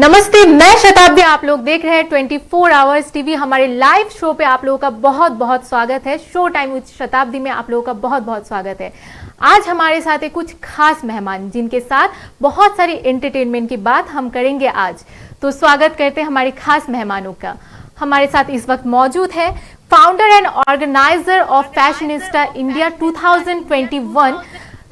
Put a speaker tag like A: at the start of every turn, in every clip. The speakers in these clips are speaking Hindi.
A: नमस्ते, मैं शताब्दी। आप लोग देख रहे हैं 24 आवर्स टीवी। हमारे लाइव शो पे आप लोगों का बहुत बहुत स्वागत है। शो टाइम विद शताब्दी में आप लोगों का बहुत बहुत स्वागत है। आज हमारे साथ है कुछ खास मेहमान जिनके साथ बहुत सारी एंटरटेनमेंट की बात हम करेंगे आज। तो स्वागत करते हैं हमारे खास मेहमानों का। हमारे साथ इस वक्त मौजूद है founder and organiser of fashionista India 2021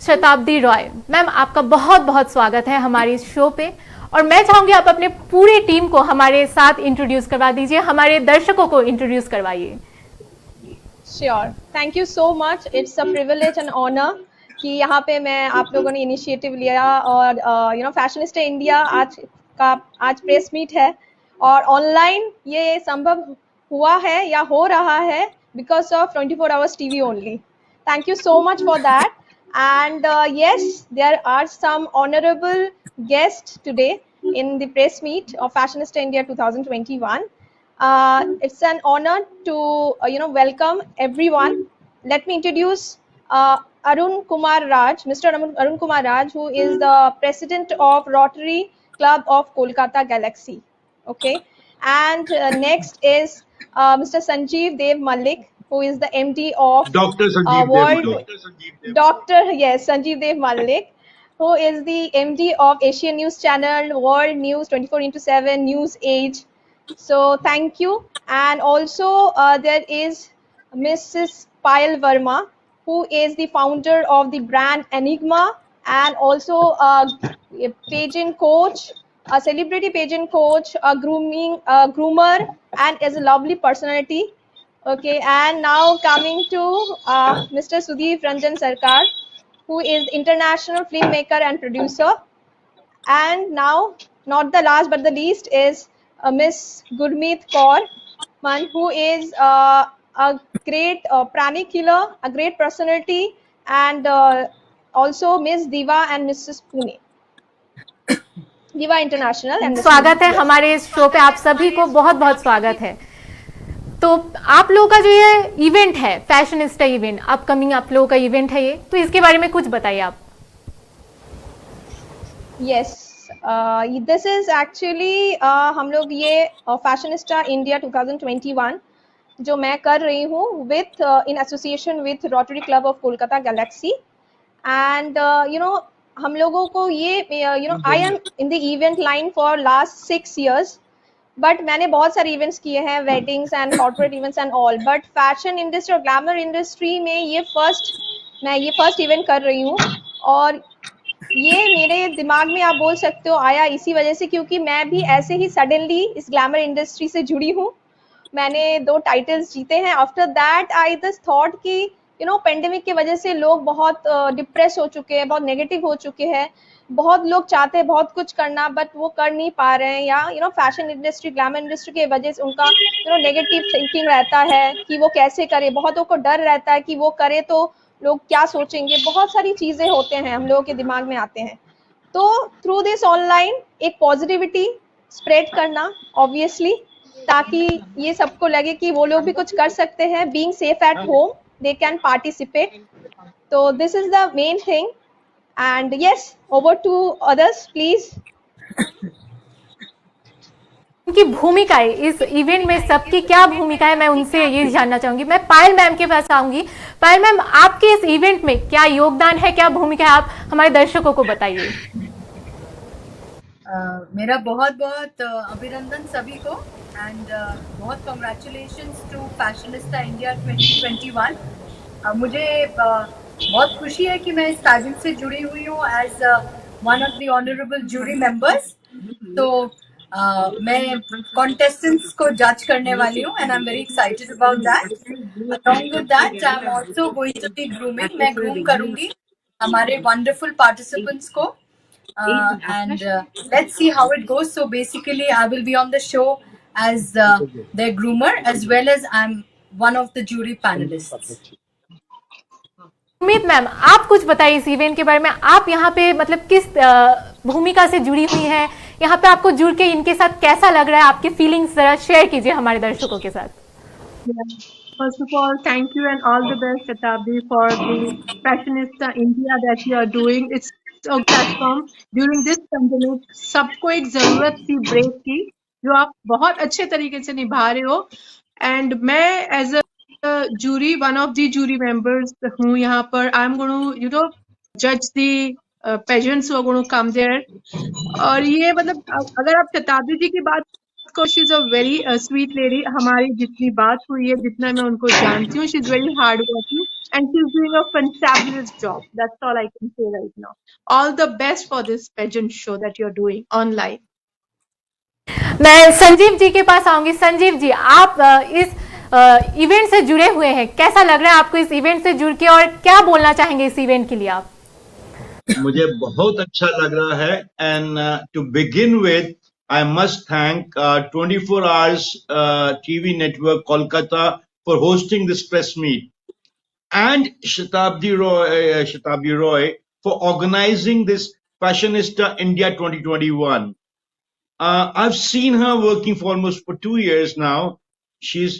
A: शताब्दी रॉय। मैम, आपका बहुत बहुत स्वागत है हमारे इस शो पे। और मैं चाहूंगी आप अपने पूरी टीम को हमारे साथ इंट्रोड्यूस करवा दीजिए, हमारे दर्शकों को इंट्रोड्यूस करवाइए।
B: Sure, thank you so much. It's a privilege and honour कि यहाँ पे मैं आप लोगों ने इनिशिएटिव लिया और फैशनिस्टा इंडिया आज प्रेस मीट है और ऑनलाइन ये संभव हुआ है या हो रहा है because of 24 hours TV only. Thank you so much for that. And yes, there are some honorable guests today in the press meet of Fashionista India 2021. It's an honor to welcome everyone. Let me introduce Arun Kumar Raj, Mr. Arun Kumar Raj, who is the president of Rotary Club of Kolkata Galaxy. Okay, and next is Mr. Sanjeev Dev Malik, who is the MD of
C: Dr. Sanjeev
B: Sanjeev Dev Malik, who is the MD of Asian News Channel, World News 24/7, News Age. So thank you. And also there is Mrs. Payal Verma, who is the founder of the brand Enigma and also a pageant coach, a celebrity pageant coach, a groomer, and is a lovely personality. Okay, and now coming to Mr. Sudeep Ranjan Sarkar, who is international filmmaker and producer. And now, not the last but the least, is Miss Gurmeet Kaur Man, who is a great pranic killer, a great personality, and also Miss Diva and Mrs. Pune. Diva International and
A: स्वागत है हमारे इस शो पे। आप सभी को बहुत बहुत स्वागत है। तो आप लोगों का जो ये इवेंट है, फैशनिस्टा इवेंट, अपकमिंग आप लोगों का इवेंट है ये, तो इसके बारे में कुछ बताइए आप।
B: यस, दिस इज एक्चुअली हम लोग ये फैशनिस्टा इंडिया 2021 जो मैं कर रही हूँ with in association with rotary club of Kolkata Galaxy. And हम लोगों को ये I am in the event line for last 6 years, but मैंने बहुत सारे इवेंट्स किए हैं, weddings and corporate events and all, but fashion industry और ग्लैमर इंडस्ट्री में मैं ये फर्स्ट इवेंट कर रही हूँ। और ये मेरे दिमाग में आप बोल सकते हो आया इसी वजह से क्योंकि मैं भी ऐसे ही सडनली इस ग्लैमर इंडस्ट्री से जुड़ी हूँ। मैंने 2 टाइटल्स जीते हैं। After that I just thought कि पेंडेमिक की वजह से लोग बहुत डिप्रेस हो चुके हैं, बहुत नेगेटिव हो चुके हैं। बहुत लोग चाहते हैं बहुत कुछ करना बट वो कर नहीं पा रहे हैं, या फैशन इंडस्ट्री, ग्लैमर इंडस्ट्री की वजह से उनका नेगेटिव थिंकिंग रहता है कि वो कैसे करे। बहुतों को डर रहता है कि वो करे तो लोग क्या सोचेंगे। बहुत सारी चीजें होते हैं हम लोगों के दिमाग में आते हैं। तो थ्रू दिस ऑनलाइन एक पॉजिटिविटी स्प्रेड करना ऑब्वियसली, ताकि ये सबको लगे कि वो लोग भी कुछ कर सकते हैं। Being safe at home, they can participate. तो this is the main thing. And yes, over to others, please.
A: उनकी भूमिका है इस इवेंट में, सबकी क्या भूमिका है, मैं उनसे ये जानना चाहूंगी। मैं पायल मैम के पास आऊंगी। पायल मैम, आपके इस इवेंट में क्या योगदान है, क्या भूमिका है, आप हमारे दर्शकों को बताइए।
D: मेरा बहुत बहुत अभिनंदन सभी को एंड बहुत कांग्रेचुलेशंस टू फैशनिस्टा इंडिया 2021। मुझे बहुत खुशी है कि मैं इस पैजेंट से जुड़ी हुई हूँ as one of the honourable jury members. तो मैं कॉन्टेस्टेंट्स को जज करने वाली हूँ and I am very excited about that. Along with that I am also going to be grooming. मैं ग्रूम करूंगी हमारे वंडरफुल पार्टिसिपेंट्स को and let's see how it goes. So basically I will be on the show as their groomer as well as I am one of the jury panellists.
A: उम्मीद मैम, आप कुछ बताइए इस इवेंट के बारे में। आप यहाँ पे मतलब किस भूमिका से जुड़ी हुई हैं, यहाँ पे आपको जुड़ के इनके साथ कैसा लग रहा है, आपकी फीलिंग्स जरा शेयर कीजिए हमारे दर्शकों के साथ।
E: First of all, thank you and all the best, Shatabdi, for the Fashionista India that you are doing. It's platform during this pandemic, सबको एक जरूरत थी ब्रेक की, जो आप बहुत अच्छे तरीके से निभा रहे हो। एंड मैं as a jury, one of the jury members हूँ यहाँ पर। आई एम गोइंग टू जज the pageants who are going to come there. और ये मतलब अगर आप शताब्दी जी की बात को, she is a very sweet lady. हमारी जितनी बात हुई है, जितना मैं उनको जानती हूँ, she is very hard working and she's doing a fantabulous job. That's all I can say right now. All the best for this pageant show that you're doing online.
A: मैं संजीव जी के पास आऊंगी। संजीव जी, आप इस इवेंट से जुड़े हुए हैं, कैसा लग रहा है आपको इस इवेंट से जुड़ के, और क्या बोलना चाहेंगे इस इवेंट के लिए आप?
C: मुझे बहुत अच्छा लग रहा है। And to begin with I must thank 24 hours TV network Kolkata for hosting this press meet and Shatabdi Roy for organizing this Fashionista India 2021. I've seen her working for almost for 2 years now. She's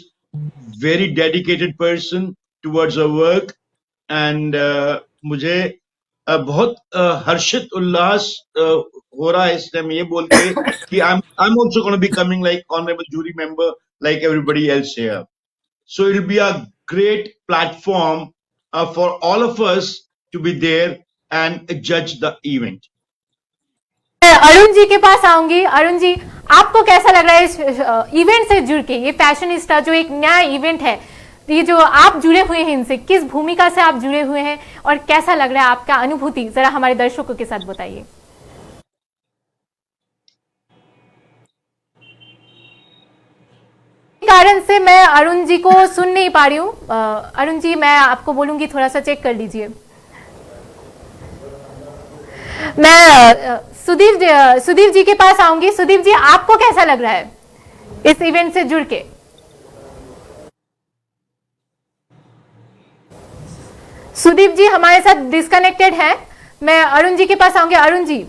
C: very dedicated person towards her work, and मुझे बहुत हर्षित उल्लास हो रहा है इस टाइम ये बोल के कि I'm also going to be coming like honorable jury member like everybody else here. So it will be a great platform for all of us to be there and judge the event.
A: मैं अरुण जी के पास आऊंगी। अरुण जी, आपको कैसा लग रहा है इस इवेंट से जुड़ के? ये फैशनिस्टा जो एक नया इवेंट है, ये जो आप जुड़े हुए हैं, इनसे किस भूमिका से आप जुड़े हुए हैं और कैसा लग रहा है आपका अनुभूति, जरा हमारे दर्शकों के साथ बताइए। कारण से मैं अरुण जी को सुन नहीं पा रही हूँ। अरुण जी, मैं आपको बोलूंगी थोड़ा सा चेक कर लीजिए। मैं सुधीर जी के पास आऊंगी। सुधीर जी, आपको कैसा लग रहा है इस इवेंट से जुड़ के? सुदीप जी हमारे साथ डिस्कनेक्टेड है। मैं अरुण जी के पास आऊंगी। अरुण जी,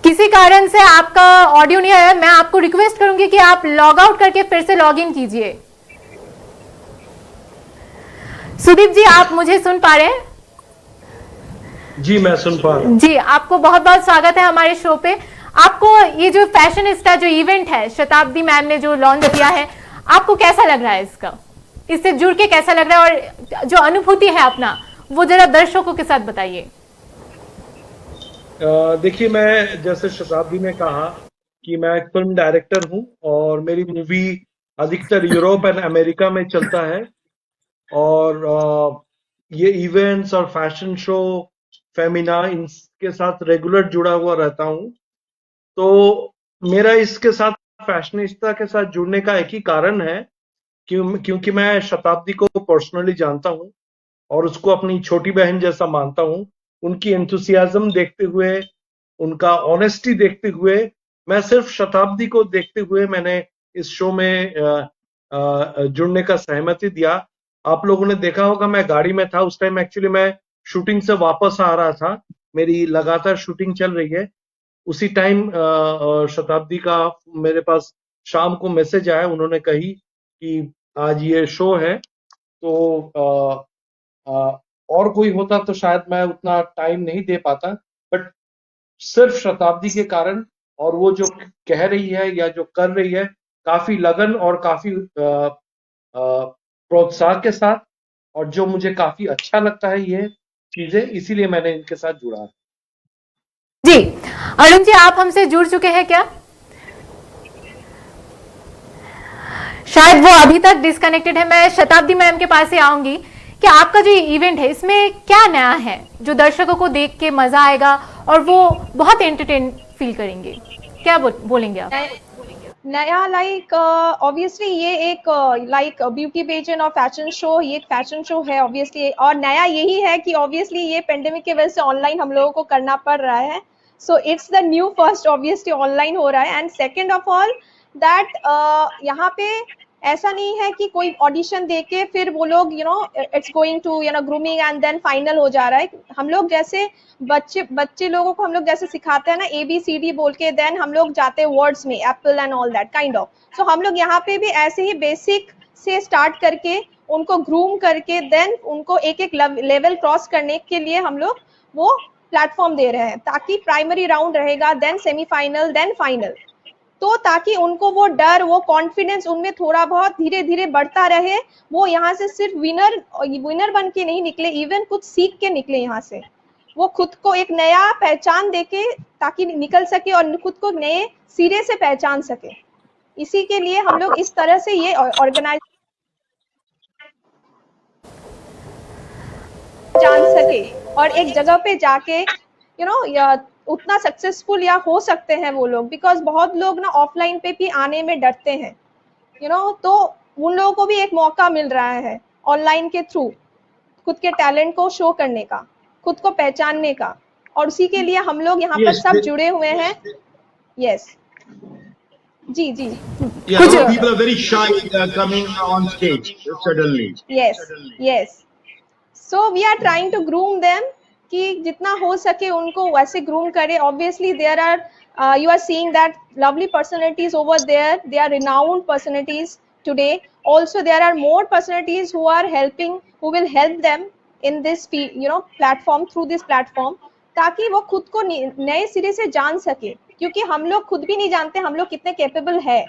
A: किसी कारण से आपका ऑडियो नहीं आया। मैं आपको रिक्वेस्ट करूंगी कि आप लॉग आउट करके फिर से लॉग इन कीजिए। सुदीप जी, आप मुझे सुन पा रहे हैं?
F: जी, मैं सुन पा रहा हूं।
A: जी, आपको बहुत बहुत स्वागत है हमारे शो पे। आपको ये जो फैशनिस्टा जो इवेंट है, शताब्दी मैम ने जो लॉन्च किया है, आपको कैसा लग रहा है इसका? इससे जुड़ के कैसा लग रहा है, और जो अनुभूति है अपना, वो जरा दर्शकों के साथ बताइए।
F: देखिए, मैं जैसे शताब्दी ने कहा कि मैं एक फिल्म डायरेक्टर हूं और मेरी मूवी अधिकतर यूरोप एंड अमेरिका में चलता है, और ये इवेंट्स और फैशन शो, फेमिना, इनके साथ रेगुलर जुड़ा हुआ रहता हूं। तो मेरा इसके साथ, फैशनिस्टा के साथ जुड़ने का एक ही कारण है, क्योंकि मैं शताब्दी को पर्सनली जानता हूं और उसको अपनी छोटी बहन जैसा मानता हूं। उनकी एंथुसियाज्म देखते हुए, उनका ऑनेस्टी देखते हुए, मैं सिर्फ शताब्दी को देखते हुए मैंने इस शो में जुड़ने का सहमति दिया। आप लोगों ने देखा होगा, मैं गाड़ी में था उस टाइम। एक्चुअली मैं शूटिंग से वापस आ रहा था, मेरी लगातार शूटिंग चल रही है। उसी टाइम शताब्दी का मेरे पास शाम को मैसेज आया। उन्होंने कही कि आज ये शो है, तो और कोई होता तो शायद मैं उतना टाइम नहीं दे पाता, बट सिर्फ शताब्दी के कारण, और वो जो कह रही है या जो कर रही है, काफी लगन और काफी प्रोत्साह के साथ, और जो मुझे काफी अच्छा लगता है ये चीजें, इसीलिए मैंने इनके साथ जुड़ा।
A: जी, अरुण जी, आप हमसे जुड़ चुके हैं क्या? शायद वो अभी तक डिस्कनेक्टेड है। मैं शताब्दी मैम के पास से आऊंगी कि आपका जो इवेंट है, इसमें क्या नया है जो दर्शकों को देख के मजा आएगा और वो बहुत एंटरटेन फील करेंगे? क्या बोलेंगे आप?
B: नया लाइक ऑब्वियसली ये एक लाइक ब्यूटी पेजेंट और फैशन शो, ये एक फैशन शो है ऑब्वियसली। और नया यही है कि ऑब्वियसली ये पेंडेमिक की वजह से ऑनलाइन हम लोगों को करना पड़ रहा है, so it's the new first, obviously online हो रहा है। And second of all that यहाँ पे ऐसा नहीं है कि कोई ऑडिशन देके फिर वो लोग it's going to grooming and then final हो जा रहा है। हम लोग जैसे बच्चे लोगों को हम लोग जैसे सिखाते हैं ना ABCD बोल के, देन हम लोग जाते हैं वर्ड्स में, apple and all that kind of. So हम लोग यहाँ पे भी ऐसे ही बेसिक से स्टार्ट करके उनको ग्रूम करके देन उनको एक एक लेवल क्रॉस करने के लिए हम लोग वो प्लेटफॉर्म दे रहे हैं, ताकि प्राइमरी राउंड रहेगा, देन सेमीफाइनल, देन फाइनल, तो ताकि उनको वो डर, वो कॉन्फिडेंस उनमें थोड़ा बहुत धीरे धीरे बढ़ता रहे। वो यहाँ से सिर्फ विनर बन के नहीं निकले, इवन कुछ सीख के निकले यहाँ से, वो खुद को एक नया पहचान देके ताकि निकल सके और खुद को नए सिरे से पहचान सके। इसी के लिए हम लोग इस तरह से ये ऑर्गेनाइज जान सके और एक जगह पे जाके या उतना सक्सेसफुल या हो सकते हैं वो लोग, बिकॉज बहुत लोग ना ऑफलाइन पे भी आने में डरते हैं, तो उन लोगों को भी एक मौका मिल रहा है ऑनलाइन के थ्रू खुद के टैलेंट को शो करने का, खुद को पहचानने का, और उसी के लिए हम लोग यहाँ पर सब जुड़े हुए हैं। Yes ji ji
C: Yeah, some people are very shy coming on stage suddenly.
B: yes so we are trying to groom them कि जितना हो सके उनको वैसे ग्रूम करे। Obviously there are you are seeing that lovely personalities over there, they are renowned personalities today. Also there are more personalities who are helping, who will help them in this platform, through this platform, ताकि वो खुद को नए सिरे से जान सके, क्योंकि हम लोग खुद भी नहीं जानते हम लोग कितने कैपेबल है।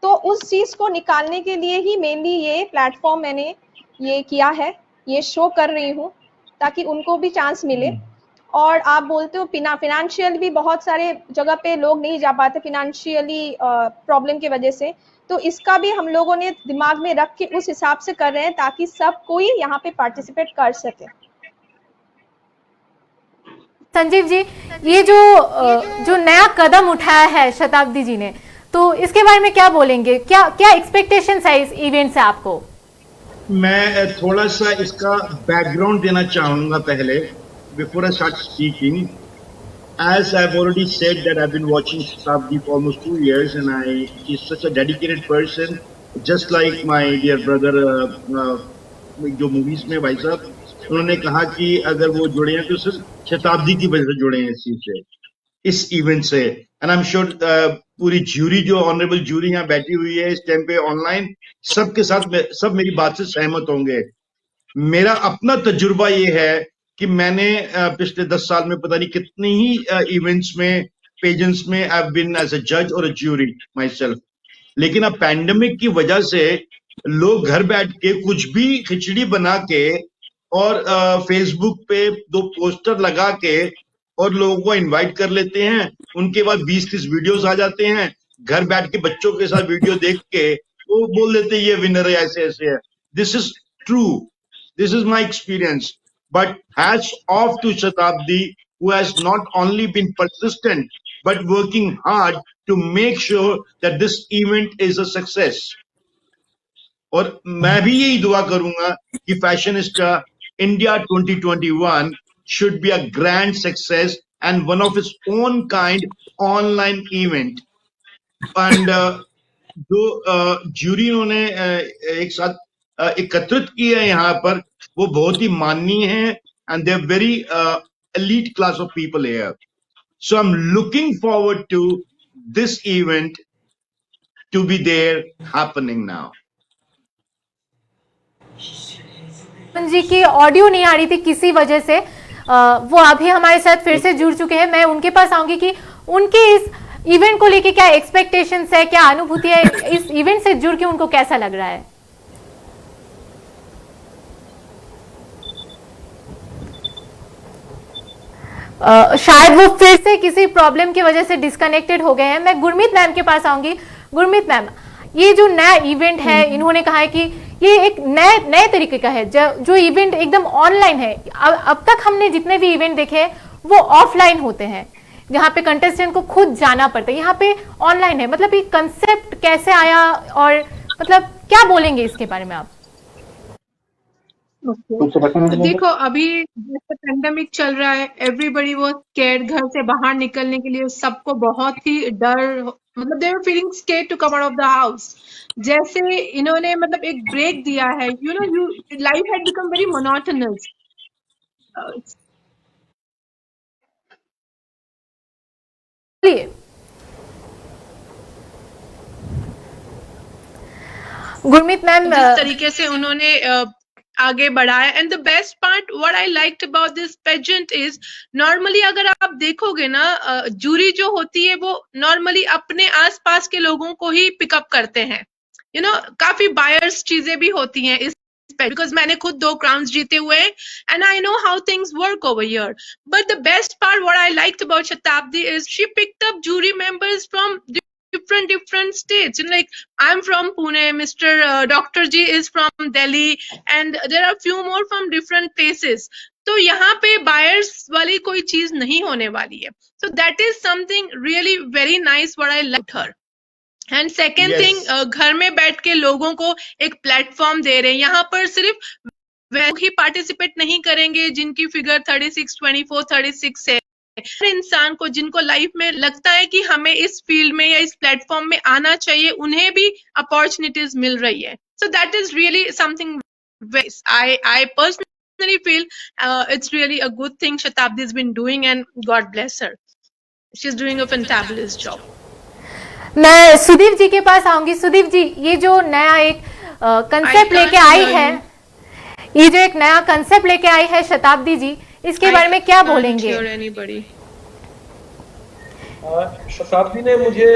B: तो उस चीज को निकालने के लिए ही मेनली ये प्लेटफॉर्म मैंने ये किया है, ये शो कर रही हूँ ताकि उनको भी चांस मिले। और आप बोलते हो फिनेंशियल भी बहुत सारे जगह पे लोग नहीं जा पाते फिनेंशियली प्रॉब्लम की वजह से, तो इसका भी हम लोगों ने दिमाग में रख के उस हिसाब से कर रहे हैं ताकि सब कोई यहाँ पे पार्टिसिपेट कर सके।
A: संजीव जी, ये जो नया कदम उठाया है शताब्दी जी ने, तो इसके बारे में क्या बोलेंगे? क्या क्या एक्सपेक्टेशंस है इस इवेंट से आपको?
C: मैं थोड़ा सा इसका बैकग्राउंड देना चाहूंगा पहले, before I start speaking. As I've already said that I've been watching Shatabdi for almost 2 years, and he's such a dedicated person, just like my dear brother, जो मूवीज में भाई साहब उन्होंने कहा कि अगर वो जुड़े हैं तो सिर्फ शताब्दी की वजह से जुड़े हैं इस चीज से, इस इवेंट से। एंड आई एम श्योर पूरी ज्यूरी, जो ऑनरेबल ज्यूरी यहाँ बैठी हुई है इस टाइम पे ऑनलाइन, सबके साथ सब मेरी बात से सहमत होंगे। मेरा अपना तजुर्बा ये है कि मैंने पिछले 10 साल में पता नहीं कितनी ही इवेंट्स में, पेजेंट्स में I have been as a जज और अ ज्यूरी माई सेल्फ। लेकिन अब पैंडेमिक की वजह से लोग घर बैठ के कुछ भी खिचड़ी बना के और फेसबुक पे 2 पोस्टर लगा के और लोगों को इनवाइट कर लेते हैं, उनके बाद 20-30 वीडियोस आ जाते हैं, घर बैठ के बच्चों के साथ वीडियो देख के वो बोल देते हैं ये विनर है, ऐसे ऐसे है। This is true, this is my experience, but hats off to Shatabdi, who has not only been persistent but working hard to make sure that this event is a success. और मैं भी यही दुआ करूंगा कि fashionista India 2021 should be a grand success and one of its own kind online event. And जो ज्यूरी उन्होंने एक साथ एकत्रित किए हैं यहाँ पर, वो बहुत ही माननीय हैं, and they're very elite class of people here. So I'm looking forward to this event to be there happening now.
A: जी की ऑडियो नहीं आ रही थी किसी वजह से, वो अभी हमारे साथ फिर से जुड़ चुके हैं। मैं उनके पास आऊंगी कि उनके इस इवेंट को लेके क्या एक्सपेक्टेशंस है, क्या अनुभूति है, इस इवेंट से जुड़ के उनको कैसा लग रहा है? शायद वो फिर से किसी प्रॉब्लम की वजह से डिस्कनेक्टेड हो गए हैं। मैं गुरमीत मैम के पास आऊंगी। गुरमीत मैम, ये जो नया इवेंट है, इन्होंने कहा है कि ये एक नए तरीके का है, जो इवेंट एकदम ऑनलाइन है। अब तक हमने जितने भी इवेंट देखे हैं वो ऑफलाइन होते हैं, जहाँ पे कंटेस्टेंट को खुद जाना पड़ता है, यहाँ पे ऑनलाइन है। मतलब ये कंसेप्ट कैसे आया और मतलब क्या बोलेंगे इसके बारे में आप?
E: तो देखो, अभी जैसे पेंडेमिक चल रहा है, एवरीबडी वो स्केर्ड, घर से बाहर निकलने के लिए सबको बहुत ही डर, मतलब they were feeling scared to come out of the house. जैसे इन्होंने मतलब एक ब्रेक दिया है, you life had become very monotonous.
A: Gurmeet ma'am,
E: जिस तरीके से उन्होंने आगे बढ़ाया। And the best part what I liked about this pageant is, normally अगर आप देखोगे ना, जूरी जो होती है वो नॉर्मली अपने आसपास के लोगों को ही पिकअप करते हैं। यू नो, काफी बायर्स चीजें भी होती हैं इस, बिकॉज मैंने खुद 2 क्राउन्स जीते हुए हैं and I know how things work over here. But the best part what I liked about Shatabdi is she picked up jury members from different states. And like, I'm from Pune, Mr. Dr. G is from Delhi, and there are few more from different places. तो यहाँ पे बायर्स वाली कोई चीज नहीं होने वाली है. So that is something really very nice what I liked her. And second
C: Yes.
E: Thing, घर में बैठ के लोगों को एक प्लेटफॉर्म दे रहे हैं. यहाँ पर सिर्फ वे ही पार्टिसिपेट नहीं करेंगे जिनकी फिगर 36, 24, 36 है. हर इंसान को जिनको लाइफ में लगता है कि हमें इस फील्ड में या इस प्लेटफॉर्म में आना चाहिए, उन्हें भी अपॉर्चुनिटीज मिल रही है. सो that is really something I personally feel it's really a good thing Shatabdi has been doing, and God bless her. She's doing a fantabulous job.
A: मैं सुदीप जी के पास आऊंगी. सुदीप जी, ये जो नया एक कंसेप्ट लेके आई है, ये जो एक नया कंसेप्ट लेके आई है शताब्दी जी, इसके बारे में क्या बोलेंगे?
F: शताब्दी ने मुझे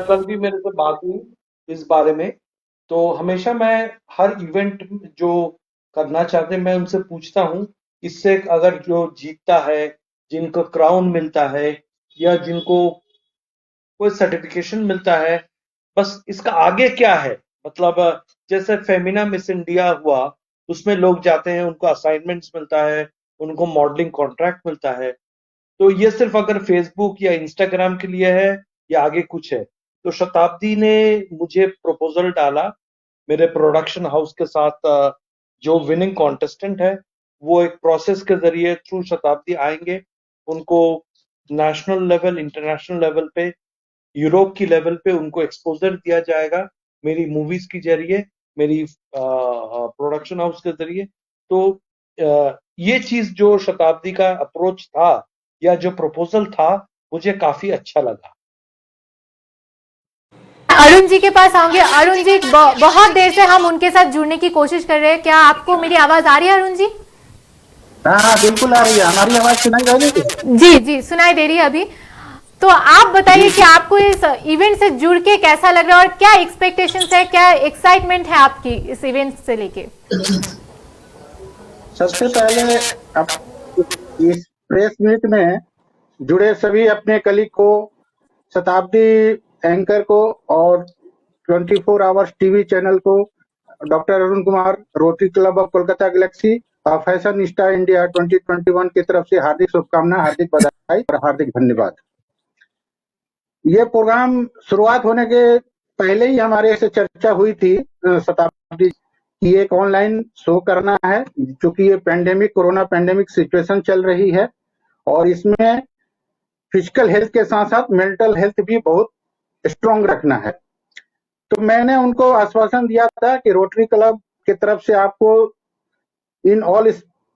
F: कल भी मेरे से बात हुई इस बारे में. तो हमेशा मैं हर इवेंट जो करना चाहते हैं मैं उनसे पूछता हूँ, इससे अगर जो जीतता है, जिनको क्राउन मिलता है या जिनको कोई सर्टिफिकेशन मिलता है, बस इसका आगे क्या है. मतलब जैसे फेमिना मिस इंडिया हुआ, उसमें लोग जाते हैं, उनको असाइनमेंट्स मिलता है, उनको मॉडलिंग कॉन्ट्रैक्ट मिलता है. तो ये सिर्फ अगर फेसबुक या इंस्टाग्राम के लिए है या आगे कुछ है. तो शताब्दी ने मुझे प्रपोजल डाला मेरे प्रोडक्शन हाउस के साथ. जो विनिंग कॉन्टेस्टेंट है वो एक प्रोसेस के जरिए थ्रू शताब्दी आएंगे, उनको नेशनल लेवल, इंटरनेशनल लेवल पे, यूरोप की लेवल पे उनको एक्सपोजर दिया जाएगा मेरी मूवीज के जरिए, मेरी प्रोडक्शन हाउस के जरिए. तो ये चीज जो शताब्दी का अप्रोच था या जो प्रपोजल था, मुझे काफी अच्छा लगा.
A: अरुण जी के पास आऊंगे. अरुण जी, बहुत देर से हम उनके साथ जुड़ने की कोशिश कर रहे हैं. क्या आपको मेरी आवाज आ रही है अरुण जी?
G: हाँ, बिल्कुल आ रही है. हमारी आवाज सुनाई दे रही है?
A: जी जी, सुनाई दे रही है अभी. तो आप बताइए कि आपको इस इवेंट से जुड़ के कैसा लग रहा है और क्या एक्सपेक्टेशंस है, क्या एक्साइटमेंट है आपकी इस इवेंट से लेके?
G: सबसे पहले अब इस प्रेस मीट में जुड़े सभी अपने कलीग को, शताब्दी एंकर को और 24 आवर्स टीवी चैनल को, doctor Arun Kumar, rotary club of Kolkata Galaxy और फैशनिस्टा इंडिया 2021 की तरफ से हार्दिक शुभकामनाएं, हार्दिक बधाई और हार्दिक धन्यवाद. ये प्रोग्राम शुरुआत होने के पहले ही हमारे से चर्चा हुई थी शताब्दी की एक ऑनलाइन शो करना है, क्योंकि ये कोरोना पैंडेमिक सिचुएशन चल रही है और इसमें फिजिकल हेल्थ के साथ साथ मेंटल हेल्थ भी बहुत स्ट्रांग रखना है. तो मैंने उनको आश्वासन दिया था कि रोटरी क्लब की तरफ से आपको इन ऑल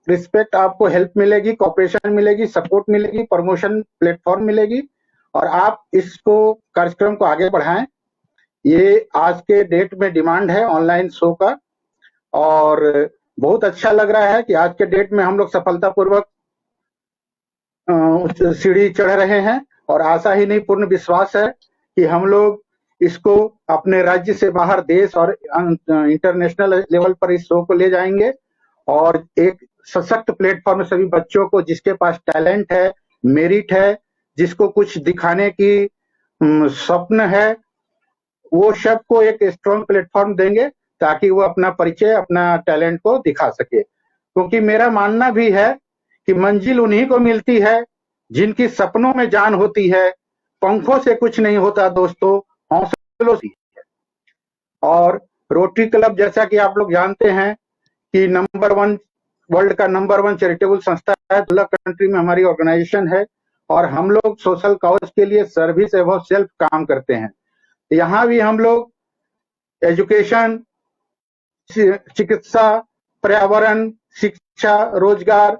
G: रिस्पेक्ट आपको हेल्प मिलेगी, कॉपरेशन मिलेगी, सपोर्ट मिलेगी, प्रमोशन प्लेटफॉर्म मिलेगी और आप इसको कार्यक्रम को आगे बढ़ाएं. ये आज के डेट में डिमांड है ऑनलाइन शो का और बहुत अच्छा लग रहा है कि आज के डेट में हम लोग सफलतापूर्वक सीढ़ी चढ़ रहे हैं और आशा ही नहीं पूर्ण विश्वास है कि हम लोग इसको अपने राज्य से बाहर देश और इंटरनेशनल लेवल पर इस शो को ले जाएंगे और एक सशक्त प्लेटफॉर्म सभी बच्चों को जिसके पास टैलेंट है, मेरिट है, जिसको कुछ दिखाने की स्वप्न है, वो सबको एक स्ट्रॉन्ग प्लेटफॉर्म देंगे ताकि वो अपना परिचय, अपना टैलेंट को दिखा सके. क्योंकि मेरा मानना भी है कि मंजिल उन्हीं को मिलती है जिनकी सपनों में जान होती है. पंखों से कुछ नहीं होता दोस्तों, हौसलों से. और रोटरी क्लब जैसा कि आप लोग जानते हैं कि वर्ल्ड का नंबर 1 चैरिटेबल संस्था है, 12 कंट्री में हमारी ऑर्गेनाइजेशन है और हम लोग सोशल काउज के लिए सर्विस एवं सेल्फ काम करते हैं. यहाँ भी हम लोग एजुकेशन, चिकित्सा, पर्यावरण, शिक्षा, रोजगार,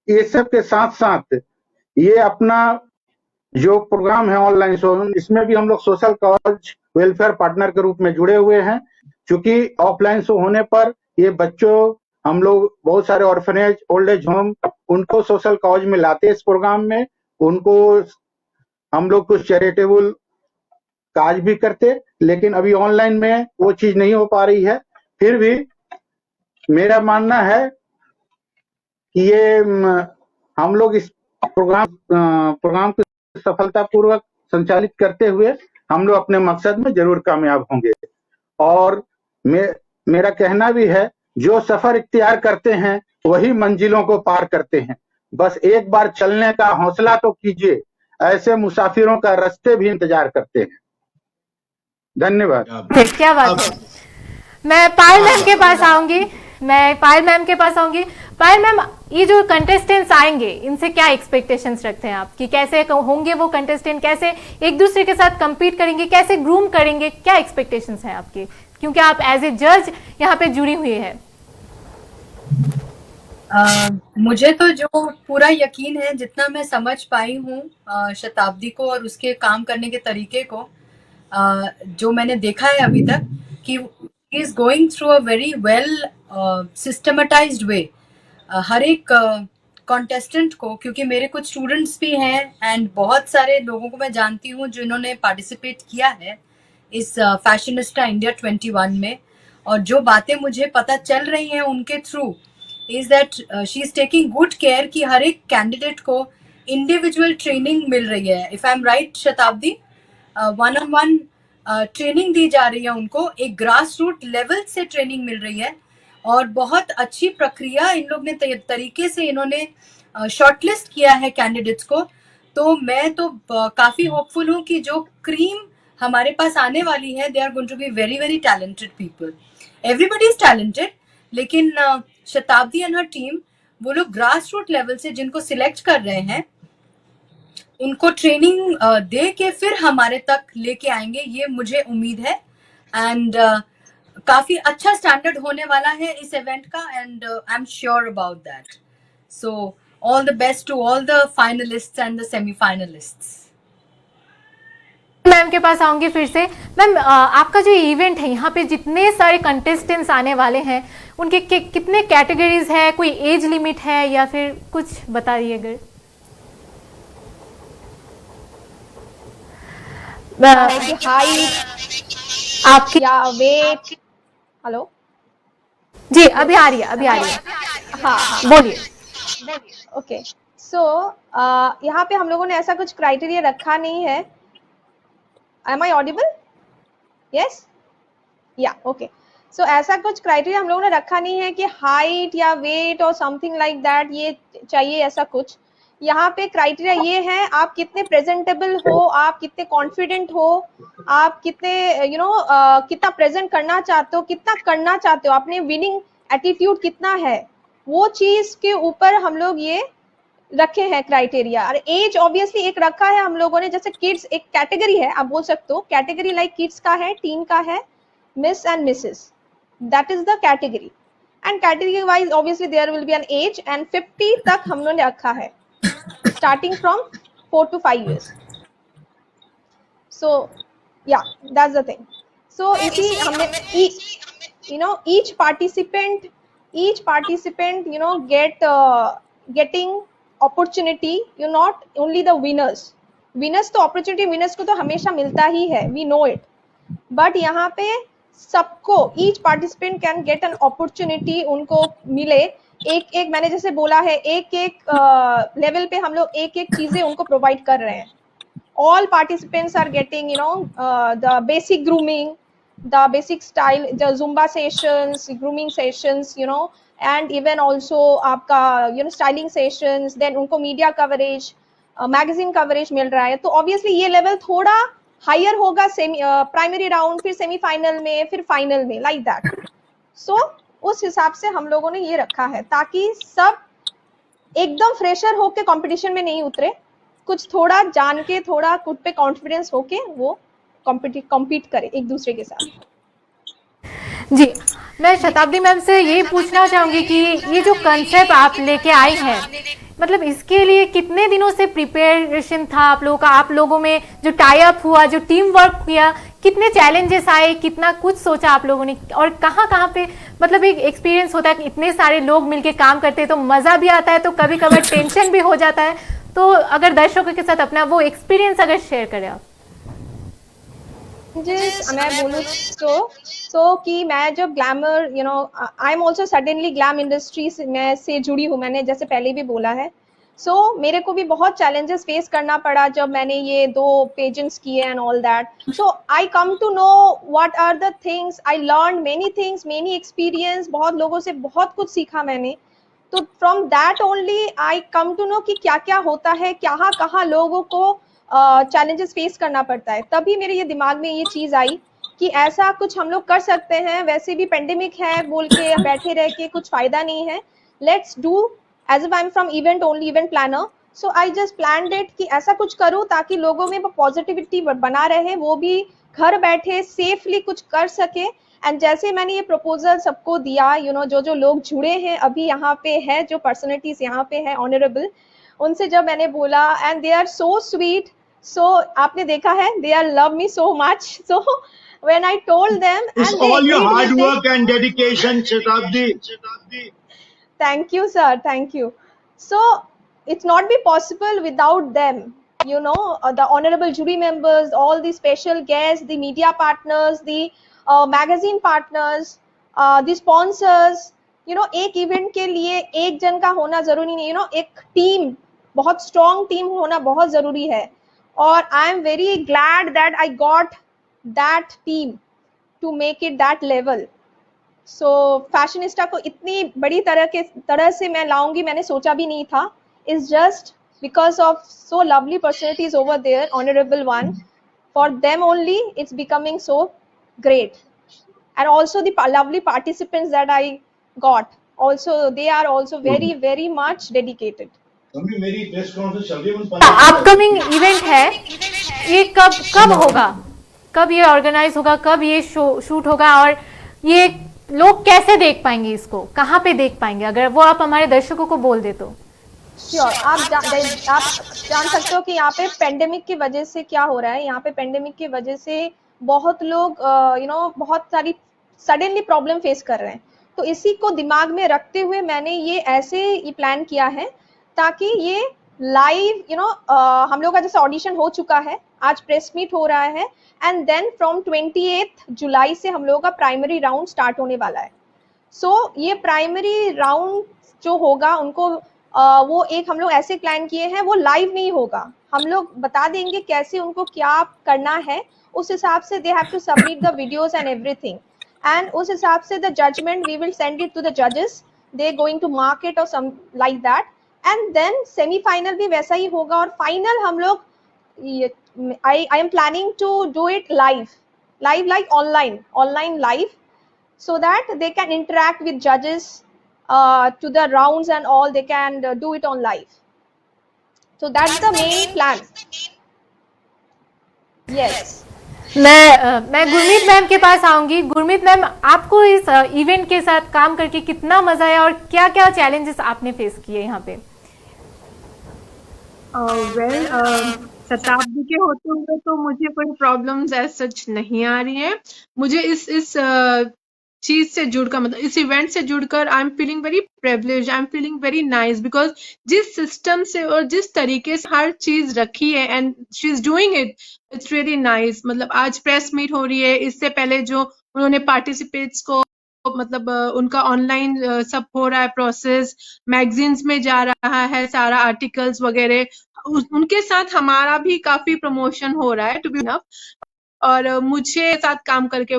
G: ये सब के साथ साथ ये अपना जो प्रोग्राम है ऑनलाइन शो, इसमें भी हम लोग सोशल काउज वेलफेयर पार्टनर के रूप में जुड़े हुए हैं. चूंकि ऑफलाइन शो होने पर ये बच्चों, हम लोग बहुत सारे ऑर्फनेज, ओल्ड एज होम, उनको सोशल कॉज में लाते हैं इस प्रोग्राम में, उनको हम लोग कुछ चैरिटेबल काज भी करते, लेकिन अभी ऑनलाइन में वो चीज नहीं हो पा रही है। फिर भी मेरा मानना है कि ये हम लोग इस प्रोग्राम को सफलतापूर्वक संचालित करते हुए हम लोग अपने मकसद में जरूर कामयाब होंगे। और मेरा कहना भी है, जो सफर इख्तियार करते हैं वही मंजिलों को पार करते हैं। बस एक बार चलने का हौसला तो कीजिए, ऐसे मुसाफिरों का रास्ते भी इंतजार करते हैं। धन्यवाद।
A: क्या बात है। मैं पायल मैम के पास आऊंगी। पायल मैम, ये जो कंटेस्टेंट्स आएंगे, इनसे क्या एक्सपेक्टेशंस रखते हैं आप कि कैसे होंगे वो कंटेस्टेंट, कैसे एक दूसरे के साथ compete करेंगे, कैसे ग्रूम करेंगे, क्या एक्सपेक्टेशंस हैं आपके, क्योंकि आप एज ए जज यहाँ पे जुड़ी हुई है।
D: मुझे तो जो पूरा यकीन है, जितना मैं समझ पाई हूँ शताब्दी को और उसके काम करने के तरीके को, जो मैंने देखा है अभी तक, कि he is going through a very well systematized way. हर एक कॉन्टेस्टेंट को, क्योंकि मेरे कुछ स्टूडेंट्स भी हैं एंड बहुत सारे लोगों को मैं जानती हूँ जिन्होंने पार्टिसिपेट किया है इस फैशनिस्टा इंडिया 21 में, और जो बातें मुझे पता चल रही हैं उनके through is that she is taking good care कि हर एक कैंडिडेट को इंडिविजुअल ट्रेनिंग मिल रही है। इफ आई एम राइट शताब्दी, 1-on-1 ट्रेनिंग दी जा रही है उनको, एक ग्रास रूट लेवल से ट्रेनिंग मिल रही है, और बहुत अच्छी प्रक्रिया इन लोग ने तरीके से इन्होंने शॉर्टलिस्ट किया है कैंडिडेट्स को। तो मैं तो काफी होपफुल हूँ कि जो क्रीम हमारे पास आने वाली है, they are going to be very very talented people. Everybody is talented, लेकिन शताब्दी एंड हर टीम, वो लोग ग्रास रूट लेवल से जिनको सिलेक्ट कर रहे हैं, उनको ट्रेनिंग दे के फिर हमारे तक लेके आएंगे, ये मुझे उम्मीद है। एंड काफी अच्छा स्टैंडर्ड होने वाला है इस इवेंट का, and I am sure about that. So all the best to all the finalists and the semifinalists.
A: Ma'am के पास आऊंगी फिर से। मैम, आपका जो इवेंट है, यहाँ पे जितने सारे कंटेस्टेंट्स आने वाले हैं, उनके कितने कैटेगरीज है, कोई एज लिमिट है या फिर कुछ बताइए अगर।
B: हाइट
A: आपकी
B: या वेट। हेलो
A: जी, अभी आ रही है।
B: हाँ,
A: बोलिए।
B: ओके। सो यहाँ पे हम लोगों ने ऐसा कुछ क्राइटेरिया रखा नहीं है। Am I audible? Yes, yeah okay. So ऐसा कुछ क्राइटेरिया हम लोगों ने रखा नहीं है कि हाइट या वेट और समथिंग लाइक दैट ये चाहिए, ऐसा कुछ। यहाँ पे क्राइटेरिया ये है, आप कितने प्रेजेंटेबल हो, आप कितने कॉन्फिडेंट हो, आप कितने कितना प्रेजेंट करना चाहते हो, कितना करना चाहते हो, अपने विनिंग एटीट्यूड कितना है, वो चीज के ऊपर हम लोग ये रखे हैं क्राइटेरिया। और एज ऑब्वियसली एक रखा है हम लोगों ने, जैसे किड्स एक कैटेगरी है, आप बोल सकते हो कैटेगरी लाइक किड्स का है, टीन का है, miss and Mrs, that is the category. And category wise obviously there will be an age, and 50 तक हम लोगों ने रखा है, starting from 4 to 5 years. So yeah, that's the thing. So इसी हमने each participant getting opportunity, not only the winners तो opportunity winners को तो हमेशा मिलता ही है, we know it, but यहाँ पे सबको each participant can get an opportunity, उनको मिले एक मैंने जैसे बोला है, एक लेवल पे हम लोग एक चीजें उनको प्रोवाइड कर रहे हैं। All participants are getting the basic grooming, the basic style, the Zumba sessions, grooming sessions, and even also आपका स्टाइलिंग सेशंस, देन उनको मीडिया कवरेज, मैगजीन कवरेज मिल रहा है। तो ऑब्वियसली ये लेवल थोड़ा हायर होगा प्राइमरी राउंड, फिर सेमीफाइनल में, फिर फाइनल में, लाइक दैट। सो उस हिसाब से हम लोगों ने ये रखा है, ताकि सब एकदम फ्रेशर होके कंपटीशन में नहीं उतरे, कुछ थोड़ा जान के, थोड़ा खुद पे कॉन्फिडेंस होके वो कॉम्पीट करे एक दूसरे के साथ।
A: जी, मैं शताब्दी मैम से यही पूछना चाहूंगी कि ये जो कंसेप्ट आप लेके आई हैं, मतलब इसके लिए कितने दिनों से प्रिपरेशन था आप लोगों का, आप लोगों में जो टाई अप हुआ, जो टीम वर्क किया, कितने चैलेंजेस आए, कितना कुछ सोचा आप लोगों ने, और कहाँ कहाँ पे मतलब एक एक्सपीरियंस होता है कि इतने सारे लोग मिलके काम करते हैं तो मजा भी आता है, तो कभी कभार टेंशन भी हो जाता है। तो अगर दर्शकों के साथ अपना वो एक्सपीरियंस अगर शेयर करें आप।
B: मैं बोलूँ तो कि मैं जब glamour I am also suddenly glam industry से जुड़ी हूँ, मैंने जैसे पहले भी बोला है। मेरे को भी बहुत चैलेंजेस फेस करना पड़ा जब मैंने ये 2 पेजेंट्स किए and all that. I come to know what are the things, I learn many things, many experience, बहुत लोगों से बहुत कुछ सीखा मैंने। तो from that only I come to know कि क्या क्या होता है, कहाँ कहाँ लोगों को चैलेंजेस फेस करना पड़ता है। तभी मेरे ये दिमाग में ये चीज़ आई कि ऐसा कुछ हम लोग कर सकते हैं। वैसे भी पेंडेमिक है बोल के बैठे रह के कुछ फायदा नहीं है। Let's do, as if I am from event only, event planner, so I just planned it कि ऐसा कुछ करूँ ताकि लोगों में पॉजिटिविटी बना रहे, वो भी घर बैठे सेफली कुछ कर सके। एंड जैसे मैंने ये प्रपोजल सबको दिया, जो लोग जुड़े हैं अभी यहाँ पे है, जो पर्सनैलिटीज यहाँ पे है ऑनरेबल, उनसे जब मैंने बोला, and they are so sweet, आपने देखा है, they are love me so much. So when I told them,
C: It's
B: and they
C: all your
B: agreed
C: hard
B: with it.
C: work and dedication, Shatabdi.
B: Thank you, sir. Thank you. So it's not be possible without them. The honorable jury members, all the special guests, the media partners, the magazine partners, the sponsors. एक इवेंट के लिए एक जन का होना जरूरी नहीं, एक टीम, बहुत स्ट्रॉन्ग टीम होना बहुत जरूरी है। और I am very glad that I got that team to make it that level. So Fashionista को इतनी बड़ी तरह से मैं लाऊंगी, मैंने सोचा भी नहीं था। It's just because of so lovely personalities over there, honourable one, for them only it's becoming so great. And also the lovely participants that I got, also they are also very very much dedicated.
C: मेरी प्रेस कॉन्फ्रेंस चल रही है,
A: अपकमिंग इवेंट है, ये कब होगा, कब ये ऑर्गेनाइज होगा, कब ये शूट होगा, और ये लोग कैसे देख पाएंगे, इसको कहाँ पे देख पाएंगे, अगर वो आप हमारे दर्शकों को बोल दे तो।
B: श्योर, आप जान सकते हो कि यहाँ पे पेंडेमिक की वजह से क्या हो रहा है। यहाँ पे पेंडेमिक की वजह से बहुत लोग बहुत सारी सडनली प्रॉब्लम फेस कर रहे हैं। तो इसी को दिमाग में रखते हुए मैंने ये प्लान किया है ताकि ये लाइव हम लोग का जैसे ऑडिशन हो चुका है, आज प्रेस मीट हो रहा है, एंड देन फ्रॉम 28 जुलाई से हम लोगों का प्राइमरी राउंड स्टार्ट होने वाला है। ये प्राइमरी राउंड जो होगा उनको वो एक हम लोग ऐसे प्लान किए हैं, वो लाइव नहीं होगा, हम लोग बता देंगे कैसे उनको क्या करना है। उस हिसाब से they have to submit the videos and everything, and उस हिसाब से the judgement we will send it to the जजेस, they going to mark it और some like that. And then semifinal भी वैसा ही होगा, और फाइनल हम लोग I am planning to do it live like online live, so that they can interact with judges to the rounds and all, they can do it on live. So that's the main plan. Yes.
A: मैं गुरमीत मैम के पास आऊंगी। गुरमीत मैम, आपको इस इवेंट के साथ काम करके कितना मजा आया और क्या क्या चैलेंजेस आपने फेस किए यहाँ पे?
E: शताब्दी के होते हुए तो मुझे कोई प्रॉब्लम्स एज सच नहीं आ रही है। मुझे इस चीज से जुड़कर, मतलब इस इवेंट से जुड़कर, I am feeling very privilege, I am feeling very nice, because जिस सिस्टम से और जिस तरीके से हर चीज रखी है and she is doing it, it's really nice. मतलब आज प्रेस मीट हो रही है, इससे पहले जो उन्होंने पार्टिसिपेट्स को मतलब उनका ऑनलाइन सब हो रहा है प्रोसेस, मैगजीन्स में जा रहा है सारा आर्टिकल्स वगैरह, उनके साथ हमारा भी काफी प्रमोशन हो रहा है टू बी इनफ। और मुझे साथ काम करके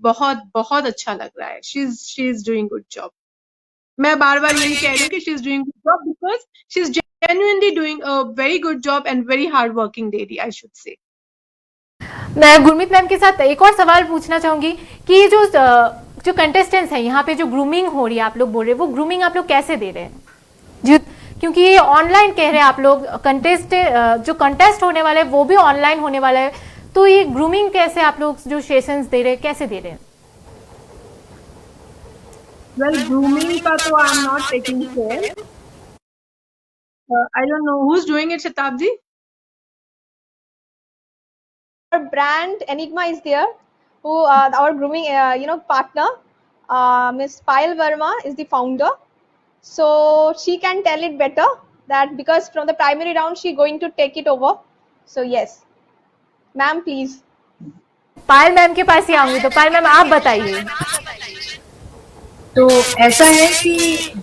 E: बहुत बहुत अच्छा लग रहा है। She is doing good job. मैं बार बार यही कह रही हूँ कि she is doing good job because she is genuinely doing a very good job and very hard working lady, I should say.
A: मैं गुरमीत मैम के साथ एक और सवाल पूछना चाहूंगी कि जो कंटेस्टेंट्स हैं यहाँ पे, जो ग्रूमिंग हो रही है, आप लोग बोल रहे हैं, वो ग्रूमिंग आप लोग कैसे दे रहे हैं? क्योंकि ये ऑनलाइन कह रहे हैं आप लोग, जो कंटेस्ट होने वाला है वो भी ऑनलाइन होने वाला है, तो ये ग्रूमिंग कैसे आप लोग जो सेशंस दे रहे हैं, कैसे दे रहे हैं?
E: वेल, ग्रूमिंग का तो I am not taking care, I don't know who is doing it. शताब्दी?
B: brand Enigma is there, who our grooming partner, Miss Payal Verma is the founder. So she can tell it better, that because from the primary round she going to take it over. So yes, ma'am, please.
A: Payal ma'am के पास ही आऊंगी, तो पायल मैम आप बताइए।
D: तो ऐसा है कि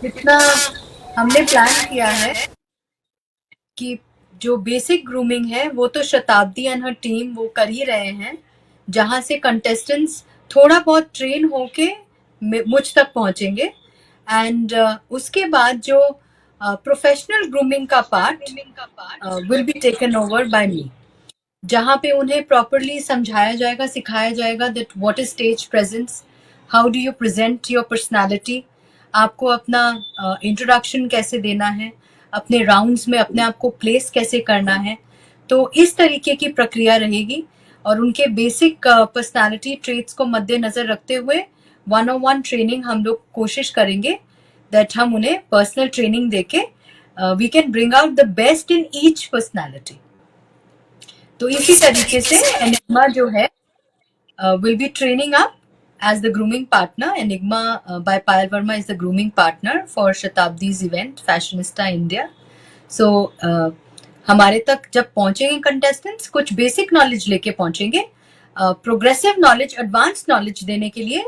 D: जितना हमने प्लान किया है कि जो बेसिक ग्रूमिंग है वो तो शताब्दी एंड हर टीम वो कर ही रहे हैं, जहां से कंटेस्टेंट्स थोड़ा बहुत ट्रेन होके मुझ तक पहुंचेंगे। एंड उसके बाद जो प्रोफेशनल ग्रूमिंग का part will be taken over by me, जहां पे उन्हें प्रॉपरली समझाया जाएगा, सिखाया जाएगा that what is stage presence, how do you present your personality, आपको अपना इंट्रोडक्शन कैसे देना है, अपने राउंड्स में अपने आप को प्लेस कैसे करना है। तो इस तरीके की प्रक्रिया रहेगी और उनके बेसिक पर्सनालिटी ट्रेट्स को मद्देनजर रखते हुए 101 ट्रेनिंग हम लोग कोशिश करेंगे दैट हम उन्हें पर्सनल ट्रेनिंग देके we can bring out the best in each personality. तो इसी तरीके से एनिग्मा जो है will be training up as the grooming partner. Enigma by Payal Verma is the grooming partner for Shatabdi's event Fashionista India. So हमारे तक जब पहुंचेंगे कंटेस्टेंट्स कुछ बेसिक नॉलेज लेके पहुंचेंगे, प्रोग्रेसिव नॉलेज, एडवांस नॉलेज देने के लिए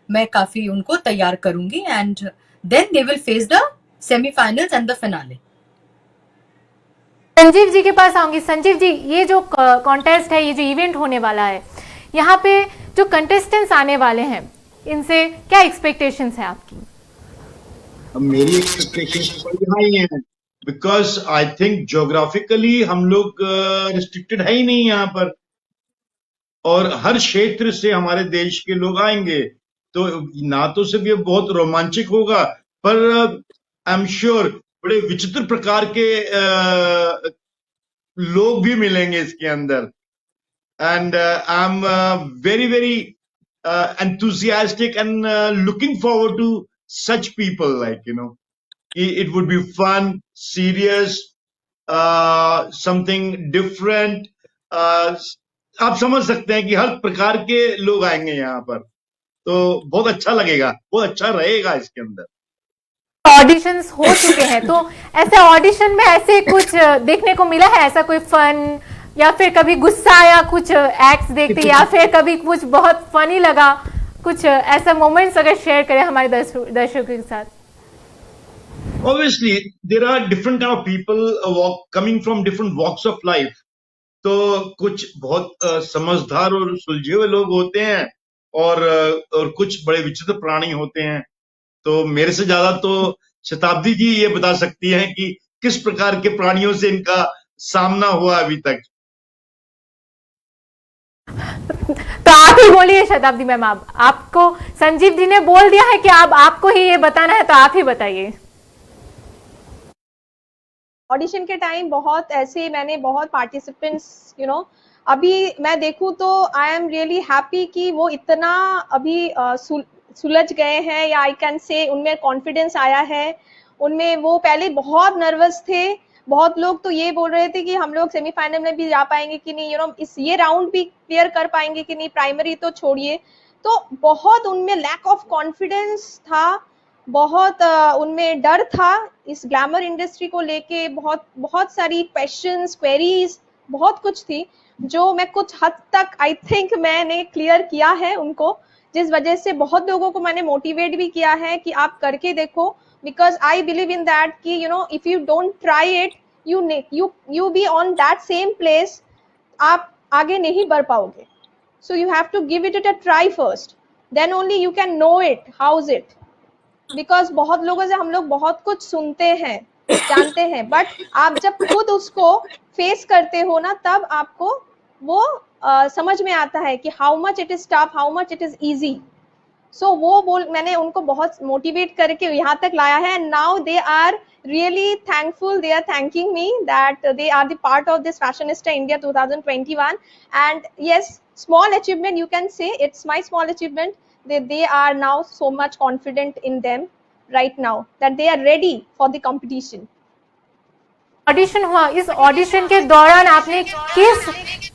D: मैं काफी उनको तैयार करूंगी and then they will face the semifinals and the finale.
A: Sanjeev ji के पास आऊंगी। संजीव जी, ये जो कॉन्टेस्ट है, ये जो इवेंट होने वाला है, यहाँ पे जो कंटेस्टेंट्स आने वाले हैं, इनसे क्या एक्सपेक्टेशंस है आपकी?
C: मेरी एक्सपेक्टेशंस बड़ी हाई हैं, बिकॉज आई थिंक ज्योग्राफिकली हम लोग रिस्ट्रिक्टेड है ही नहीं यहाँ पर, और हर क्षेत्र से हमारे देश के लोग आएंगे। तो ना तो सिर्फ ये बहुत रोमांचक होगा, पर आई एम श्योर बड़े विचित्र प्रकार के लोग भी मिलेंगे इसके अंदर। And I'm very enthusiastic and looking forward to such people. Like, you know, it would be fun, serious, something different. आप समझ सकते हैं कि हर प्रकार के लोग आएंगे यहाँ पर, तो बहुत अच्छा लगेगा, बहुत अच्छा रहेगा इसके अंदर।
A: ऑडिशंस हो चुके हैं, तो ऐसे ऑडिशन में ऐसे कुछ देखने को मिला है, ऐसा कोई फन या फिर कभी गुस्सा या कुछ एक्ट्स देखते, या फिर कभी कुछ बहुत फनी लगा, कुछ ऐसा मोमेंट्स अगर शेयर करें हमारे दर्शकों के साथ?
C: Obviously, there are different kind of people coming from different walks of life. तो कुछ बहुत समझदार और सुलझे हुए लोग होते हैं, और कुछ बड़े विचित्र प्राणी होते हैं। तो मेरे से ज्यादा तो शताब्दी जी ये बता सकती हैं कि किस प्रकार के प्राणियों से इनका सामना हुआ अभी तक।
A: तो आप ही बोलिए शताब्दी मैम, आपको संजीव जी ने बोल दिया है कि आपको ही ये बताना है, तो आप ही बताइए।
B: ऑडिशन के टाइम बहुत ऐसे मैंने बहुत पार्टिसिपेंट्स अभी मैं देखूं तो आई एम रियली हैप्पी कि वो इतना अभी सुलझ गए हैं, या आई कैन से उनमें कॉन्फिडेंस आया है। उनमें वो पहले बहुत नर्वस थे, बहुत लोग तो ये बोल रहे थे कि हम लोग सेमीफाइनल में भी जा पाएंगे कि नहीं, ये राउंड भी क्लियर कर पाएंगे कि नहीं, प्राइमरी तो छोड़िए। तो बहुत उनमें लैक ऑफ कॉन्फिडेंस था, बहुत उनमें डर था इस ग्लैमर इंडस्ट्री को लेके, बहुत सारी क्वेश्चंस, क्वेरीज, बहुत कुछ थी, जो मैं कुछ हद तक आई थिंक मैंने क्लियर किया है उनको, जिस वजह से बहुत लोगों को मैंने मोटिवेट भी किया है कि आप करके देखो, because I believe in that कि if you don't try it, you be on that same place, आप आगे नहीं बढ़ पाओगे। So you have to give it a try first, then only you can know it, how's it, because बहुत लोगों से हम लोग बहुत कुछ सुनते हैं, जानते हैं, बट आप जब खुद उसको फेस करते हो ना, तब आपको वो समझ में आता है कि how much it is tough, how much it is easy। So मैंने उनको बहुत मोटिवेट करके यहाँ तक लाया है, and now they are really thankful, they are thanking me that they are the part of this Fashionista India 2021, and yes, small achievement, you can say it's my small achievement, they are now so much confident in them right now that they are ready for the competition।
A: Audition हुआ, इस ऑडिशन के दौरान आपने किस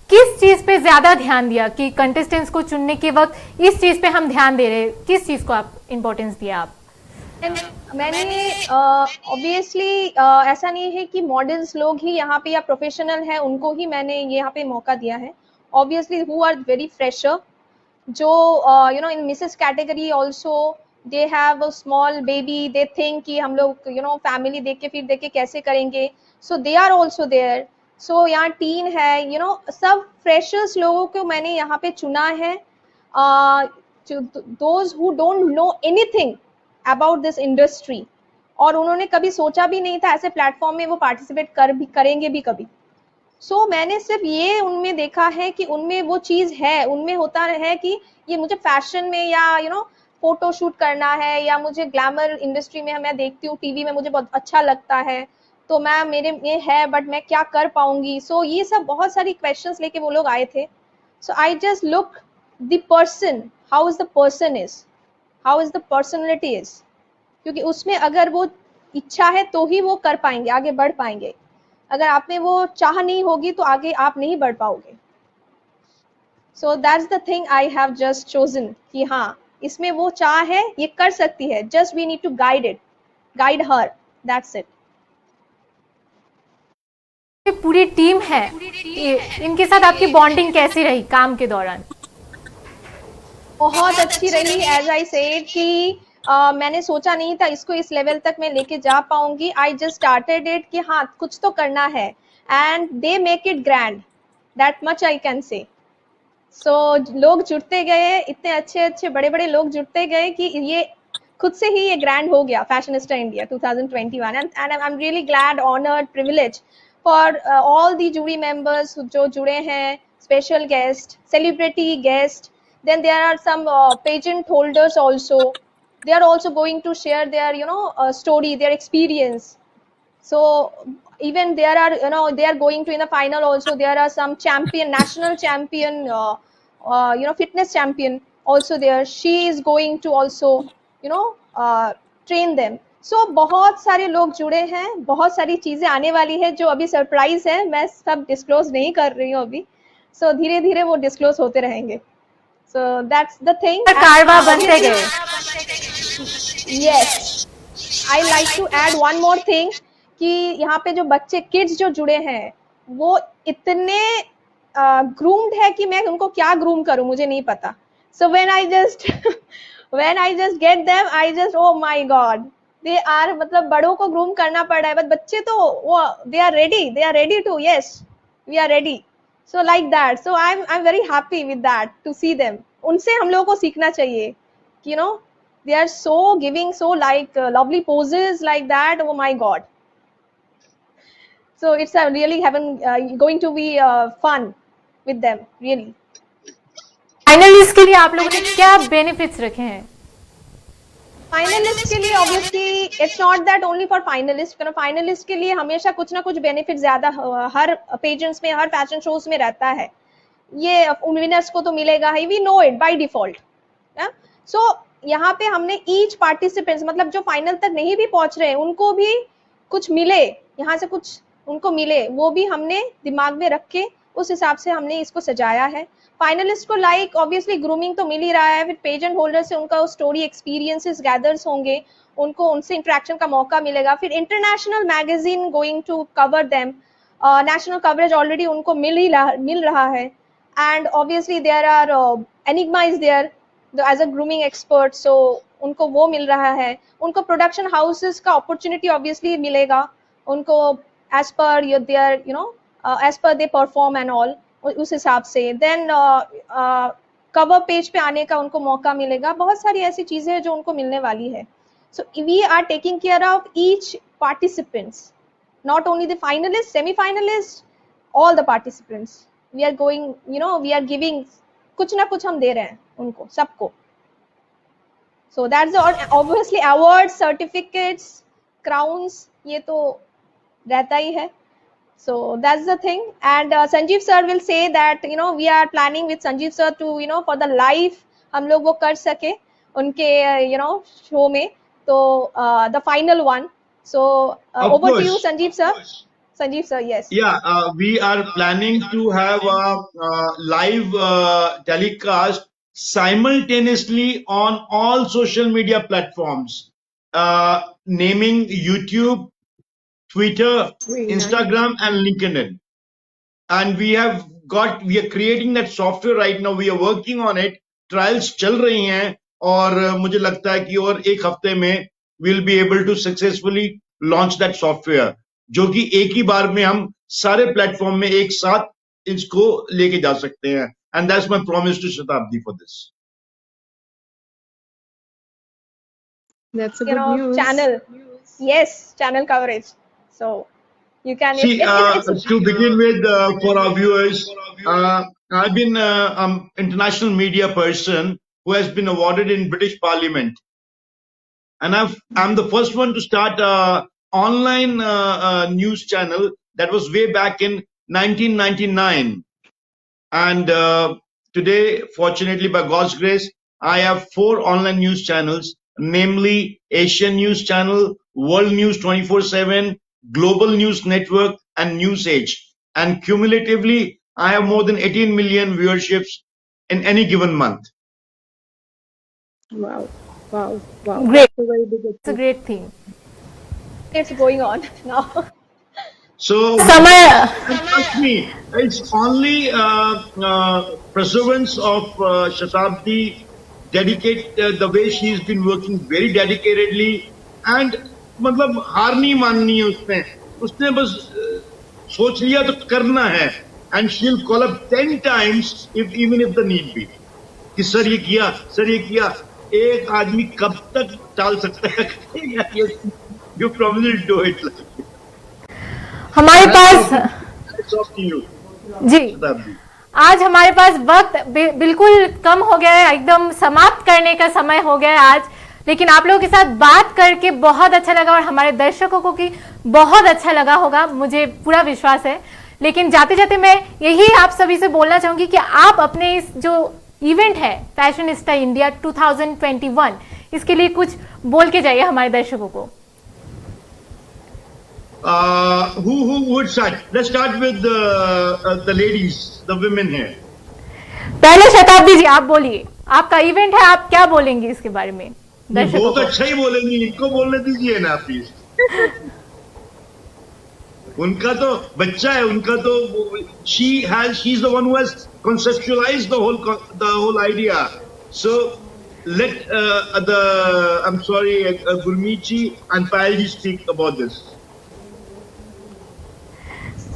A: किस चीज पे ज्यादा ध्यान दिया कि कंटेस्टेंट्स को चुनने के वक्त इस चीज पे हम ध्यान दे रहे हैं, किस चीज को आप इंपॉर्टेंस दिया आप?
B: मैंने ऑब्वियसली ऐसा नहीं है कि मॉडल्स लोग ही यहाँ पे या प्रोफेशनल है उनको ही मैंने यहाँ पे मौका दिया है. Obviously who are very fresher, जो you know in Mrs category also they have a small baby, they think कि हम लोग यू नो फैमिली देख के फिर देख के कैसे करेंगे, सो दे आर ऑल्सो देयर. सो यहाँ टीन है, यू नो सब फ्रेशर्स लोगों को मैंने यहाँ पे चुना है, those who don't know anything about this industry, और उन्होंने कभी सोचा भी नहीं था ऐसे प्लेटफॉर्म में वो पार्टिसिपेट करेंगे भी कभी. सो मैंने सिर्फ ये उनमें देखा है कि उनमें वो चीज़ है, उनमें होता है कि ये मुझे फैशन में या यू नो फोटो शूट करना है, या मुझे ग्लैमर इंडस्ट्री में मैं देखती हूँ टीवी में मुझे बहुत अच्छा लगता है, तो मैं मेरे में है बट मैं क्या कर पाऊंगी. सो ये सब बहुत सारी क्वेश्चंस लेके वो लोग आए थे. So I just look the person, how is the person is, how is the personality is, क्योंकि उसमें अगर वो इच्छा है तो ही वो कर पाएंगे, आगे बढ़ पाएंगे. अगर आप में वो चाह नहीं होगी तो आगे आप नहीं बढ़ पाओगे. So that's the thing I have just chosen कि हाँ इसमें वो चाह है, ये कर सकती है, just we need to guide her, that's it.
A: पूरी टीम है, इनके साथ आपकी बॉन्डिंग कैसी रही काम के दौरान?
B: बहुत अच्छी रही. एज आई सेड कि मैंने सोचा नहीं था इसको इस लेवल तक मैं लेके जा पाऊंगी. आई जस्ट स्टार्टेड इट कि हाँ कुछ तो करना है, and they make it grand, that much I can say. So लोग जुड़ते गए, इतने अच्छे अच्छे बड़े बड़े लोग जुड़ते गए कि ये खुद से ही ये ग्रैंड हो गया Fashionista India 2021. And I am really glad, honoured, privilege for all the jury members जो जुड़े हैं, special guest, celebrity guest. Then there are some pageant holders also. They are also going to share their, you know, story, their experience. So even there are, you know, they are going to in the final also. There are some champion, national champion, you know, fitness champion also there. She is going to also, you know, train them. So बहुत सारे लोग जुड़े हैं, बहुत सारी चीजें आने वाली है जो अभी सरप्राइज है, मैं सब डिस्क्लोज नहीं कर रही हूँ अभी. So धीरे धीरे वो डिस्क्लोज होते रहेंगे. So that's the thing.
A: कारवा बनते गए.
B: Yes, I like to add one more thing कि यहाँ पे जो बच्चे किड्स जो जुड़े हैं वो इतने ग्रूम्ड है कि मैं उनको क्या ग्रूम करूँ मुझे नहीं पता. So when I just get them, I just oh my God, they are मतलब बड़ों को ग्रूम करना पड़ रहा है, बट बच्चे तो वो they are ready to, yes, we are ready. So like that. So I'm very happy with that to see them. उनसे हम लोगों को सीखना चाहिए. You know, they are so giving so like lovely poses like that. Oh my God. So it's really going to be fun with them, really.
A: Finalist के लिए आप लोगों ने क्या बेनिफिट्स रखे हैं?
B: फाइनलिस्ट के लिए obviously it's not that only for finalist. Finalist के लिए हमेशा कुछ ना कुछ बेनिफिट ज्यादा हर पेजेंट्स में, हर फैशन शोज में रहता है. ये विनर्स को तो मिलेगा ही, we know it by default. So यहाँ पे हमने ईच पार्टिसिपेंट्स, मतलब जो फाइनल तक नहीं भी पहुंच रहे उनको भी कुछ मिले, यहाँ से कुछ उनको मिले, वो भी हमने दिमाग में रख के उस हिसाब से हमने इसको सजाया है. फाइनलिस्ट को लाइक ऑब्वियसली ग्रूमिंग तो मिल ही रहा है, फिर पेजेंट होल्डर से उनका स्टोरी एक्सपीरियंसेस गैदर्स होंगे, उनको उनसे इंटरेक्शन का मौका मिलेगा. फिर international magazine going to cover them, national coverage already उनको मिल रहा है. And obviously there are Enigma is there as a grooming expert, so उनको वो मिल रहा है. उनको प्रोडक्शन हाउसेस का अपॉर्चुनिटी ऑब्वियसली मिलेगा उनको as per there you know as per they perform and all, उस हिसाब से. देन कवर पेज पे आने का उनको मौका मिलेगा. बहुत सारी ऐसी चीजें हैं जो उनको मिलने वाली है. So we are taking care of each participants, not only the finalist, semi finalist, all the participants. We are going, you know, we are giving, कुछ ना कुछ हम दे रहे हैं उनको सबको. So that's obviously award, certificates, crowns, ये तो रहता ही है. So that's the thing. And Sanjeev sir will say that, you know, we are planning with Sanjeev sir to, you know, for the live हम लोग वो कर सके उनके you know show में, तो the final one. So over to you Sanjeev sir. Sanjeev sir, yes.
C: Yeah, we are planning to have a live telecast simultaneously on all social media platforms, naming YouTube, Twitter,
E: Very nice.
C: Instagram, and LinkedIn. And we are creating that software right now. We are working on it. Trials चल रही हैं और मुझे लगता है कि और एक हफ्ते में we'll be able to successfully launch that software, जो कि एक ही बार में हम सारे प्लेटफॉर्म में एक साथ इसको लेके जा सकते हैं. And that's my promise to Shatabdi for this.
E: That's a good news.
B: Channel. Yes, channel coverage. So you can.
C: See, to begin with, for our viewers, I've been an international media person who has been awarded in British Parliament, and I'm the first one to start a online news channel that was way back in 1999. And today, fortunately, by God's grace, I have 4 online news channels, namely Asian News Channel, World News 24/7, Global News Network, and News Age. And cumulatively, I have more than 18 million viewerships in any given month.
E: Wow. Wow.
A: Great.
E: That's a very big
A: It's a great thing.
B: It's going on now.
C: So,
A: समय
C: trust me, it's only perseverance of Shatabdi, the way she's been working very dedicatedly, and मतलब हार नहीं माननी है उसने बस सोच लिया तो करना है, and she'll call up 10 times even if the need be कि सर ये किया. एक आदमी कब तक टाल सकता है? You probably do it.
A: हमारे पास
C: It's up to you,
A: ji
C: Shatabdi.
A: आज हमारे पास वक्त बिल्कुल कम हो गया है, एकदम समाप्त करने का समय हो गया है आज. लेकिन आप लोगों के साथ बात करके बहुत अच्छा लगा और हमारे दर्शकों को भी बहुत अच्छा लगा होगा, मुझे पूरा विश्वास है. लेकिन जाते जाते मैं यही आप सभी से बोलना चाहूंगी कि आप अपने इस जो इवेंट है फैशनिस्टा इंडिया 2021, इसके लिए कुछ बोल के जाइए हमारे दर्शकों को.
C: Who would start? Let's start with the ladies, the women here.
A: पहले शताब्दी जी आप बोलिए, आपका इवेंट है, आप क्या बोलेंगे इसके बारे में दर्शकों
C: बहुत
A: को?
C: अच्छा ही बोलेंगी, इनको बोलने दीजिए ना प्लीज. उनका तो बच्चा है, उनका तो she's the one who has conceptualized the whole idea. So let I'm sorry, Gurmeet and Payal ji speak about this.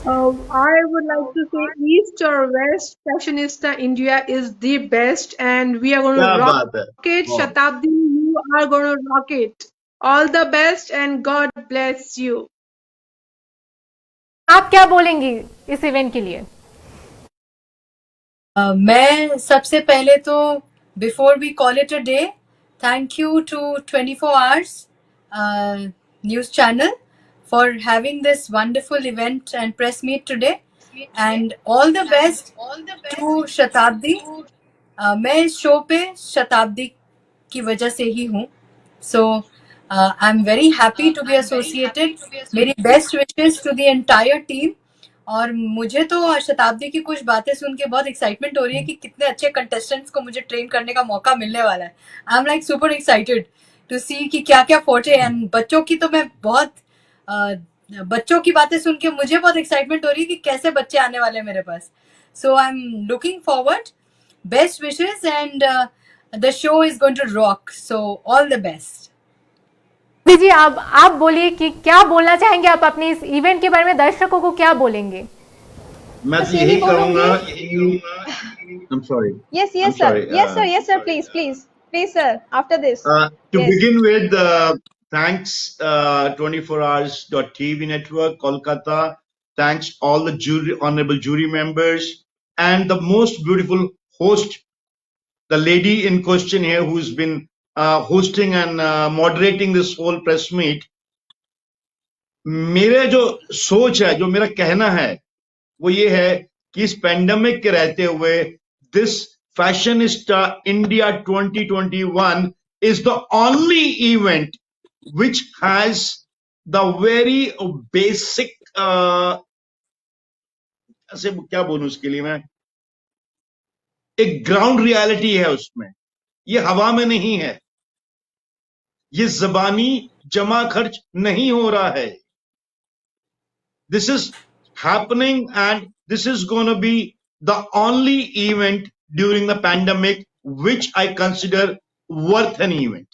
E: I would like to say East or West, Fashionista India is the best, and we are going to
C: क्या
E: rock
C: बात है.
E: it. Shatabdi, you are going to rock it. All the best, and God bless you.
A: आप क्या बोलेंगी इस इवेंट के लिए?
D: मैं सबसे पहले तो before we call it a day, thank you to 24 hours news channel for having this wonderful event and press meet today, and all the best to Shatabdi. मैं इस शो पे शताब्दी की वजह से ही हूँ, so I'm very happy to be associated. मेरी best wishes to the entire team. और मुझे तो शताब्दी की कुछ बातें सुन के बहुत एक्साइटमेंट हो रही है कि कितने अच्छे कंटेस्टेंट्स को मुझे ट्रेन करने का मौका मिलने वाला है. I am like super excited to see कि क्या क्या फोटे. एंड बच्चों की तो मैं बहुत बच्चों की बातें सुन के मुझे बहुत एक्साइटमेंट हो रही है कि कैसे बच्चे आने वाले हैं मेरे पास. So I am looking forward. Best wishes and the show is going to rock. So all the best.
A: दीजिए आप बोलिए कि क्या बोलना चाहेंगे आप अपने इस इवेंट के बारे में, दर्शकों को क्या बोलेंगे?
C: मैं तो यही कहूंगा. I'm sorry.
B: Yes,
C: I'm
B: sir.
C: sorry.
B: Yes, sir. Please, sir. After this.
C: To
B: Yes.
C: begin with, thanks 24hours.tv network, Kolkata. Thanks all the honorable jury members and the most beautiful host, the lady in question here who's been hosting and moderating this whole press meet. मेरे जो सोच है, जो मेरा कहना है, वो ये है कि इस पैंडेमिक के रहते हुए this Fashionista India 2021 is the only event which has the very basic ऐसे क्या बोलूं उसके लिए मैं, एक ग्राउंड रियलिटी है उसमें, ये हवा में नहीं है, ये जबानी जमा खर्च नहीं हो रहा है. This is happening and this is gonna be the only event during the pandemic which I consider worth an event.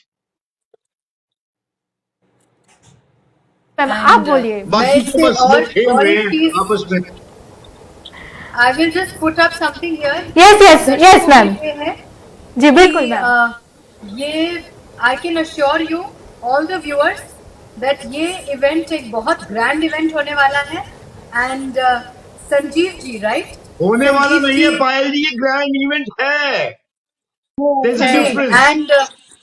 A: Ma'am आप बोलिए.
C: बाकी तो बस लोग खेल
D: और
C: रहे
D: एक
C: हैं
D: चीज-
C: आपस में.
D: I will just put up something here.
A: Yes, ma'am.
D: ये है
A: जी बिल्कुल
D: कि,
A: मैम.
D: ये I can assure you all the viewers that ये इवेंट एक बहुत ग्रैंड इवेंट होने वाला है. And Sanjeev ji, right?
C: होने वाला नहीं है पायल जी, ये ग्रैंड इवेंट है. There's a difference.
D: एंड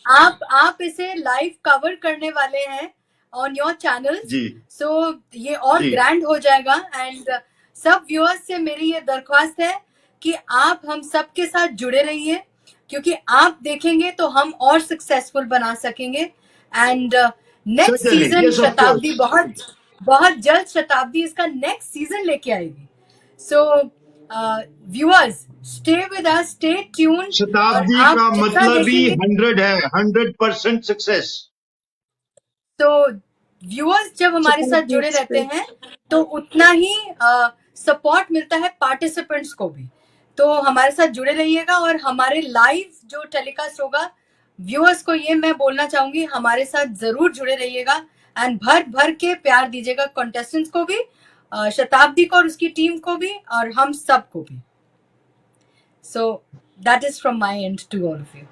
D: आप इसे लाइव कवर करने वाले हैं ऑन योर चैनल.
C: जी.
D: सो ये और
C: जी.
D: ग्रैंड हो जाएगा. एंड सब व्यूअर्स से मेरी ये दरख्वास्त है कि आप हम सब के साथ जुड़े रहिए, क्योंकि आप देखेंगे तो हम और सक्सेसफुल बना सकेंगे. And next
C: Certainly.
D: Season
C: Yes, of
D: शताब्दी
C: course.
D: बहुत जल्द शताब्दी इसका नेक्स्ट सीजन लेके आएगी. So viewers, stay with us, stay tune.
C: शताब्दी का मतलब ही 100 है, 100% सक्सेस.
D: तो व्यूअर्स जब हमारे साथ जुड़े रहते हैं तो उतना ही सपोर्ट मिलता है पार्टिसिपेंट्स को भी. तो हमारे साथ जुड़े रहिएगा और हमारे लाइव जो टेलीकास्ट होगा, व्यूअर्स को ये मैं बोलना चाहूंगी, हमारे साथ जरूर जुड़े रहिएगा. एंड भर भर के प्यार दीजिएगा कॉन्टेस्टेंट्स को भी, शताब्दी को और उसकी टीम को भी, और हम सब को भी. So that is from my end to all of you.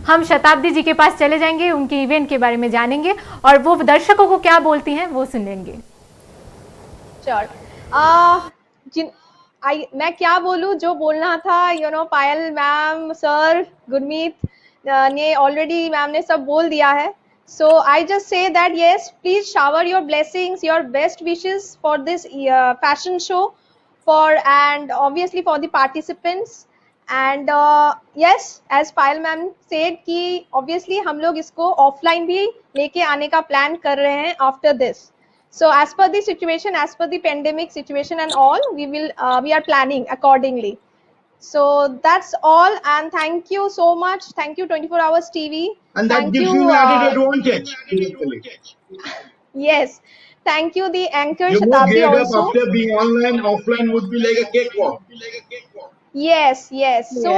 A: हम शताब्दी जी के पास चले जाएंगे, उनके इवेंट के बारे में जानेंगे और वो दर्शकों को क्या बोलती हैं वो सुनेंगे.
B: मैं क्या बोलूं, जो बोलना था पायल मैम, सर, गुरमीत ने ऑलरेडी, मैम ने सब बोल दिया है. So I just say that yes, please shower your blessings, your best wishes for this fashion show, and obviously for the participants. And yes, as Payal ma'am said कि obviously हम लोग इसको offline भी लेके आने का plan कर रहे हैं after this. So as per the situation, as per the pandemic situation and all, we are planning accordingly. So that's all, and thank you so much. Thank you 24 Hours TV.
C: And that
B: Thank
C: gives you added advantage. Basically.
B: Yes, thank you the anchor
C: You more
B: Shatabdi
C: geared up
B: also.
C: after being online. Offline would be like a cakewalk.
B: Yes. So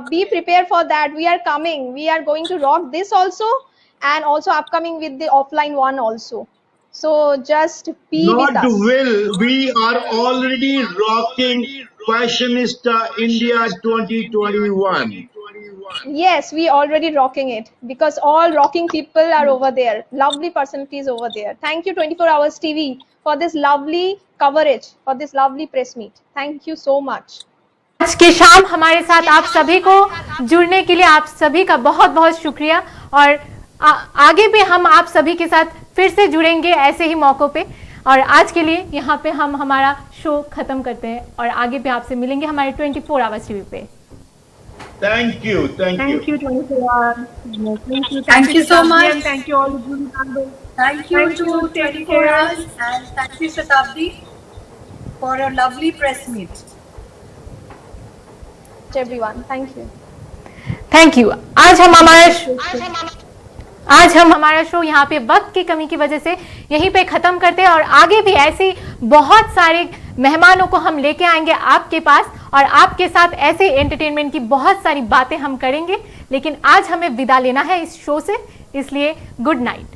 B: be prepared for that. We are coming. We are going to rock this also, and also upcoming with the offline one also. So just be with
C: Not
B: us.
C: will. We are already rocking Fashionista India 2021.
B: Yes, we already rocking it because all rocking people are over there. Lovely personalities over there. Thank you 24 Hours TV for this lovely coverage, for this lovely press meet. Thank you so much.
A: आज की शाम हमारे साथ आप सभी को जुड़ने के लिए आप सभी का बहुत बहुत शुक्रिया. और आगे भी हम आप सभी के साथ फिर से जुड़ेंगे ऐसे ही मौकों पे. और आज के लिए यहाँ पे हम हमारा शो खत्म करते हैं और आगे भी आपसे मिलेंगे हमारे 24 आवर्स टीवी पे.
C: Thank you.
E: Thank you 24 hours.
D: Thank you so much.
E: And thank you all the jury members.
D: Thank you
E: Thank
D: to
E: you. Take
D: 24
E: care.
D: Hours and thank you Shatabdi for a lovely press meet.
B: Everyone, thank you.
A: Thank you. आज हम हमारा शो यहाँ पे वक्त की कमी की वजह से यहीं पे खत्म करते हैं और आगे भी ऐसे बहुत सारे मेहमानों को हम लेके आएंगे आपके पास और आपके साथ ऐसे एंटरटेनमेंट की बहुत सारी बातें हम करेंगे. लेकिन आज हमें विदा लेना है इस शो से, इसलिए गुड नाइट.